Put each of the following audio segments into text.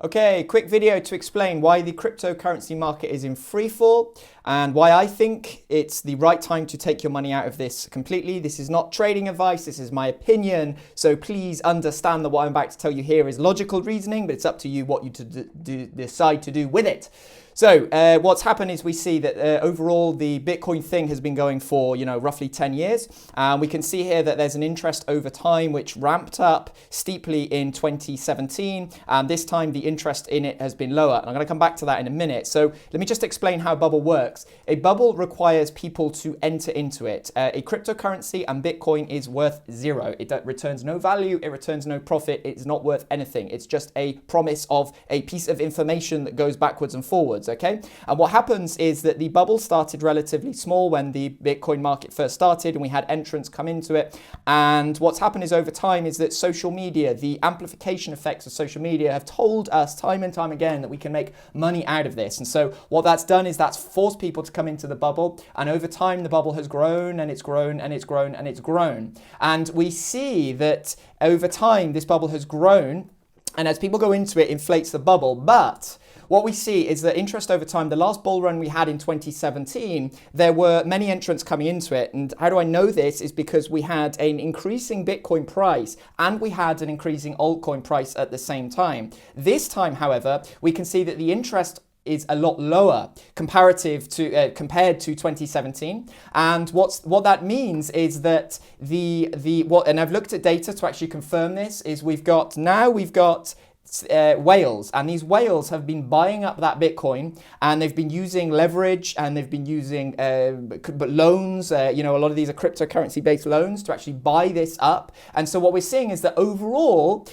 Okay, quick video to explain why the cryptocurrency market is in free fall and why I think it's the right time to take your money out of this completely. This is not trading advice, this is my opinion. So please understand that what I'm about to tell you here is logical reasoning, but it's up to you what you decide to do with it. So what's happened is we see that overall the Bitcoin thing has been going for, roughly 10 years. We can see here that there's an interest over time which ramped up steeply in 2017. And this time the interest in it has been lower. And I'm going to come back to that in a minute. So let me just explain how a bubble works. A bubble requires people to enter into it. A cryptocurrency and Bitcoin is worth zero. It returns no value. It returns no profit. It's not worth anything. It's just a promise of a piece of information that goes backwards and forwards. Okay, and what happens is that the bubble started relatively small when the Bitcoin market first started and we had entrants come into it. And what's happened is over time is that social media, the amplification effects of social media have told us time and time again that we can make money out of this. And so what that's done is that's forced people to come into the bubble. And over time, the bubble has grown and it's grown and it's grown and it's grown. And we see that over time, this bubble has grown. And as people go into it, inflates the bubble. But what we see is that interest over time, the last bull run we had in 2017, there were many entrants coming into it. And how do I know this is because we had an increasing Bitcoin price and we had an increasing altcoin price at the same time. This time, however, we can see that the interest is a lot lower compared to 2017. And what that means is that and I've looked at data to actually confirm this, is we've got whales, and these whales have been buying up that Bitcoin, and they've been using leverage, and they've been using loans. A lot of these are cryptocurrency based loans to actually buy this up. And so what we're seeing is that overall,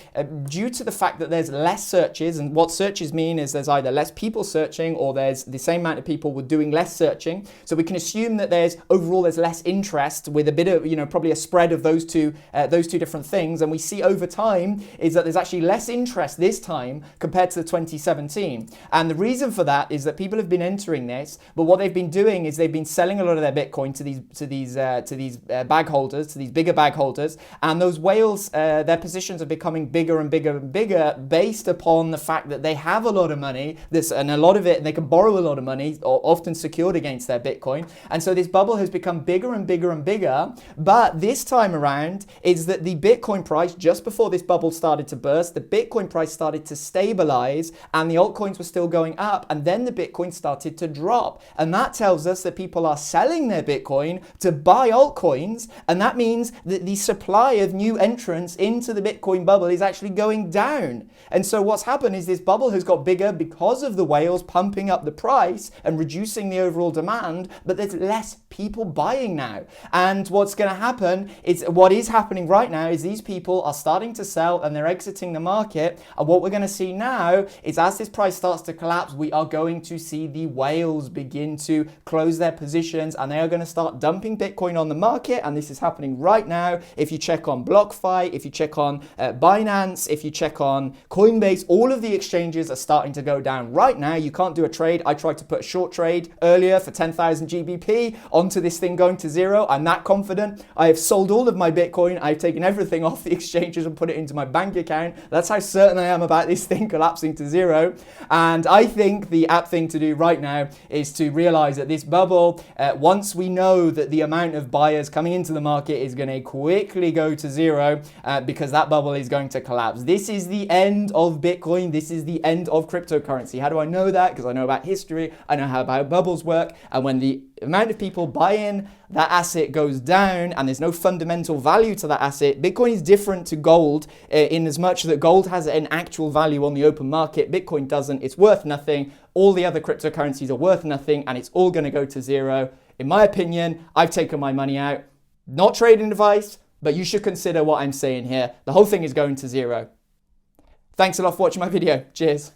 due to the fact that there's less searches, and what searches mean is there's either less people searching or there's the same amount of people doing less searching. So we can assume that there's less interest with a bit of, probably a spread of those two different things. And we see over time is that there's actually less interest this time compared to the 2017. And the reason for that is that people have been entering this, but what they've been doing is they've been selling a lot of their Bitcoin to these bag holders, to these bigger bag holders, and those whales, their positions are becoming bigger and bigger and bigger based upon the fact that they have a lot of money, and a lot of it, they can borrow a lot of money, or often secured against their Bitcoin. And so this bubble has become bigger and bigger and bigger. But this time around is that the Bitcoin price, just before this bubble started to burst, the Bitcoin price started to stabilize and the altcoins were still going up, and then the Bitcoin started to drop. And that tells us that people are selling their Bitcoin to buy altcoins, and that means that the supply of new entrants into the Bitcoin bubble is actually going down. And so what's happened is this bubble has got bigger because of the whales pumping up the price and reducing the overall demand, but there's less people buying now. And what's going to happen is, what is happening right now is these people are starting to sell and they're exiting the market. And what we're going to see now is as this price starts to collapse, we are going to see the whales begin to close their positions, and they are going to start dumping Bitcoin on the market. And this is happening right now. If you check on BlockFi, if you check on Binance, if you check on Coinbase, all of the exchanges are starting to go down right now. You can't do a trade. I tried to put a short trade earlier for 10,000 GBP onto this thing going to zero. I'm that confident. I have sold all of my Bitcoin. I've taken everything off the exchanges and put it into my bank account. That's how certain I am about this thing collapsing to zero. And I think the apt thing to do right now is to realize that this bubble, once we know that the amount of buyers coming into the market is going to quickly go to zero, because that bubble is going to collapse. This is the end of Bitcoin. This is the end of cryptocurrency. How do I know that? Because I know about history. I know how bubbles work. And when the amount of people buy in, that asset goes down and there's no fundamental value to that asset. Bitcoin is different to gold in as much that gold has an actual value on the open market. Bitcoin doesn't. It's worth nothing. All the other cryptocurrencies are worth nothing, and it's all going to go to zero. In my opinion, I've taken my money out. Not trading advice, but you should consider what I'm saying here. The whole thing is going to zero. Thanks a lot for watching my video. Cheers.